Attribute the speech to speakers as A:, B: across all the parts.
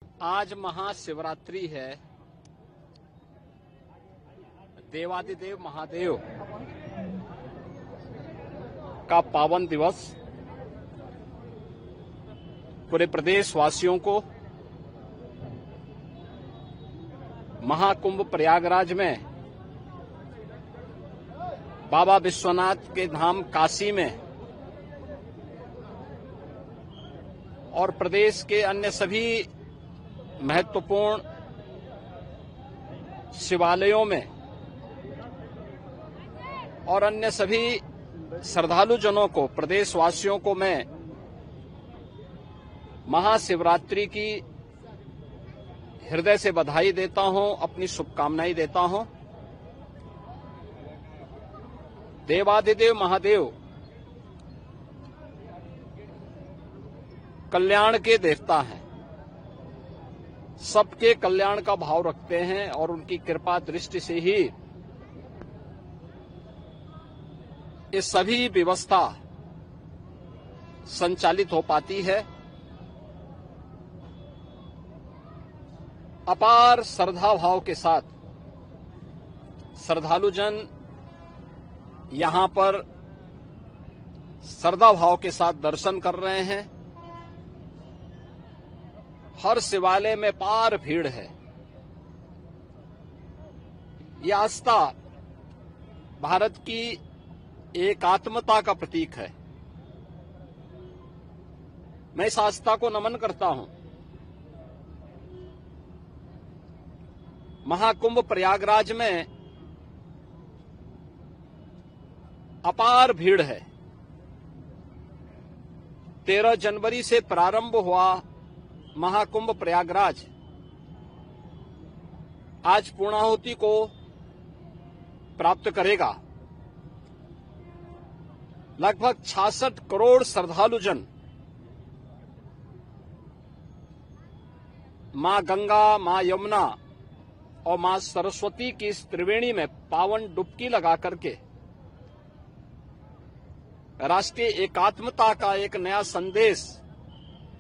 A: आज महाशिवरात्रि है। देवादिदेव महादेव का पावन दिवस पूरे प्रदेश वासियों को महाकुंभ प्रयागराज में बाबा विश्वनाथ के धाम काशी में और प्रदेश के अन्य सभी महत्वपूर्ण शिवालयों में और अन्य सभी श्रद्धालु जनों को, प्रदेशवासियों को मैं महाशिवरात्रि की हृदय से बधाई देता हूं, अपनी शुभकामनाएं देता हूं। देवादिदेव महादेव कल्याण के देवता हैं, सबके कल्याण का भाव रखते हैं और उनकी कृपा दृष्टि से ही ये सभी व्यवस्था संचालित हो पाती है। अपार श्रद्धा भाव के साथ श्रद्धालु जन यहां पर श्रद्धा भाव के साथ दर्शन कर रहे हैं। हर शिवालय में पार भीड़ है। यह आस्था भारत की एकात्मता का प्रतीक है। मैं इस आस्था को नमन करता हूं। महाकुंभ प्रयागराज में अपार भीड़ है। 13 जनवरी से प्रारंभ हुआ महाकुंभ प्रयागराज आज पूर्णाहुति को प्राप्त करेगा। लगभग 66 करोड़ श्रद्धालु जन मां गंगा, मां यमुना और मां सरस्वती की इस त्रिवेणी में पावन डुबकी लगा करके राष्ट्रीय एकात्मता का एक नया संदेश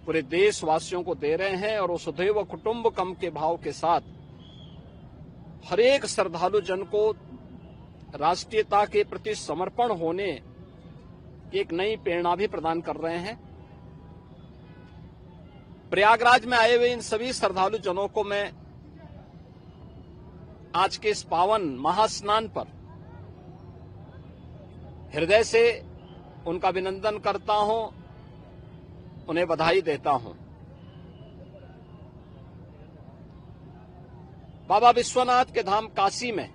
A: पूरे देशवासियों को दे रहे हैं। और वसुधैव कुटुंबकम के भाव के साथ हर एक श्रद्धालु जन को राष्ट्रीयता के प्रति समर्पण होने की एक नई प्रेरणा भी प्रदान कर रहे हैं। प्रयागराज में आए हुए इन सभी श्रद्धालु जनों को मैं आज के इस पावन महास्नान पर हृदय से उनका अभिनंदन करता हूं, उन्हें बधाई देता हूं। बाबा विश्वनाथ के धाम काशी में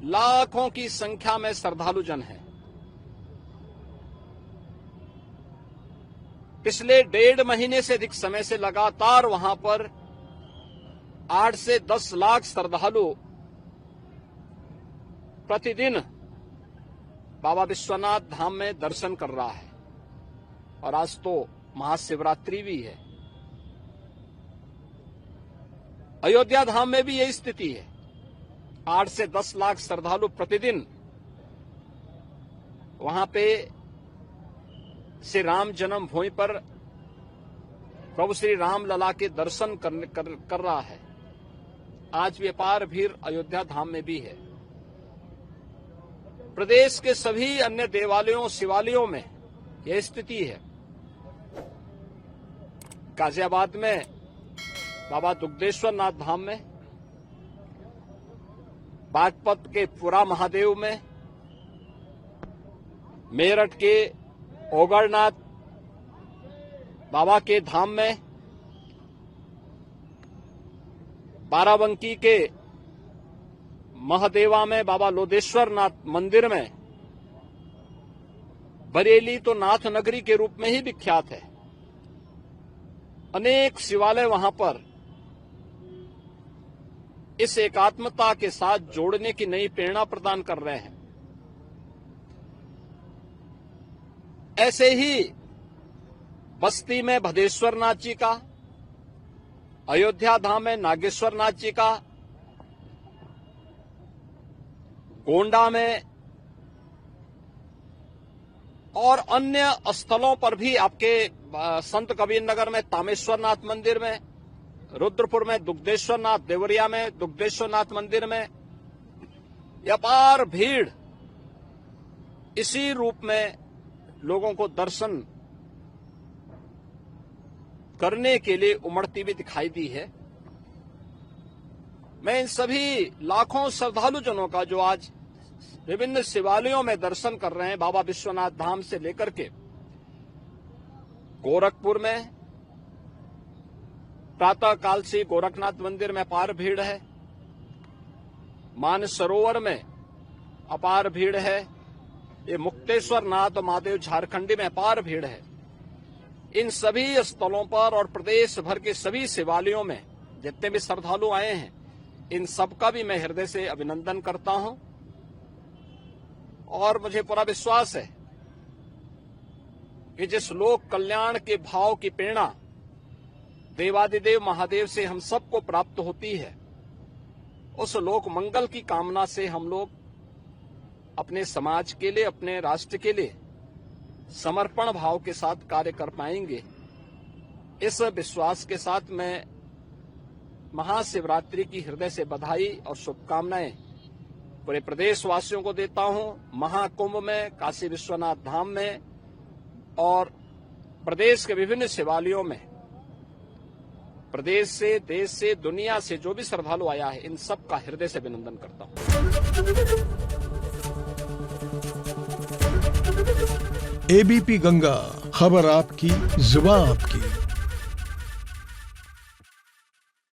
A: लाखों की संख्या में श्रद्धालु जन हैं। पिछले 1.5 महीने से अधिक समय से लगातार वहां पर 8 से 10 लाख श्रद्धालु प्रतिदिन बाबा विश्वनाथ धाम में दर्शन कर रहा है। और आज तो महाशिवरात्रि भी है। अयोध्या धाम में भी यही स्थिति है। 8 से 10 लाख श्रद्धालु प्रतिदिन वहां पे श्री राम जन्मभूमि पर प्रभु श्री राम लला के दर्शन कर रहा है। आज भी अपार भीड़ अयोध्या धाम में भी है। प्रदेश के सभी अन्य देवालयों, शिवालयों में यह स्थिति है। गाजियाबाद में बाबा दुग्धेश्वर नाथ धाम में, बागपत के पुरा महादेव में, मेरठ के ओगरनाथ बाबा के धाम में, बाराबंकी के महादेवा में बाबा लोदेश्वर नाथ मंदिर में, बरेली तो नाथ नगरी के रूप में ही विख्यात है। अनेक शिवालय वहां पर इस एकात्मता के साथ जोड़ने की नई प्रेरणा प्रदान कर रहे हैं। ऐसे ही बस्ती में भदेश्वर नाथ जी का, अयोध्या धाम में नागेश्वर नाथ जी का, गोंडा में और अन्य स्थलों पर भी आपके संत कबीर नगर में तामेश्वर नाथ मंदिर में, रुद्रपुर में दुग्धेश्वर नाथ, देवरिया में दुग्धेश्वर नाथ मंदिर में अपार भीड़ इसी रूप में लोगों को दर्शन करने के लिए उमड़ती हुई दिखाई दी है। मैं इन सभी लाखों श्रद्धालु जनों का जो आज विभिन्न शिवालयों में दर्शन कर रहे हैं, बाबा विश्वनाथ धाम से लेकर के गोरखपुर में प्रातः काल से गोरखनाथ मंदिर में अपार भीड़ है, मानसरोवर में अपार भीड़ है, ये मुक्तेश्वर नाथ और महादेव झारखंडी में अपार भीड़ है। इन सभी स्थलों पर और प्रदेश भर के सभी शिवालयों में जितने भी श्रद्धालु आए हैं, इन सबका भी मैं हृदय से अभिनंदन करता हूं और मुझे पूरा विश्वास है कि जिस लोक कल्याण के भाव की प्रेरणा देवादिदेव महादेव से हम सबको प्राप्त होती है, उस लोक मंगल की कामना से हम लोग अपने समाज के लिए, अपने राष्ट्र के लिए समर्पण भाव के साथ कार्य कर पाएंगे। इस विश्वास के साथ मैं महाशिवरात्रि की हृदय से बधाई और शुभकामनाएं पूरे प्रदेशवासियों को देता हूं। महाकुंभ में, काशी विश्वनाथ धाम में और प्रदेश के विभिन्न शिवालयों में प्रदेश से, देश से, दुनिया से जो भी श्रद्धालु आया है, इन सब का हृदय से अभिनंदन करता हूं।
B: एबीपी गंगा, खबर आपकी, जुबान आपकी।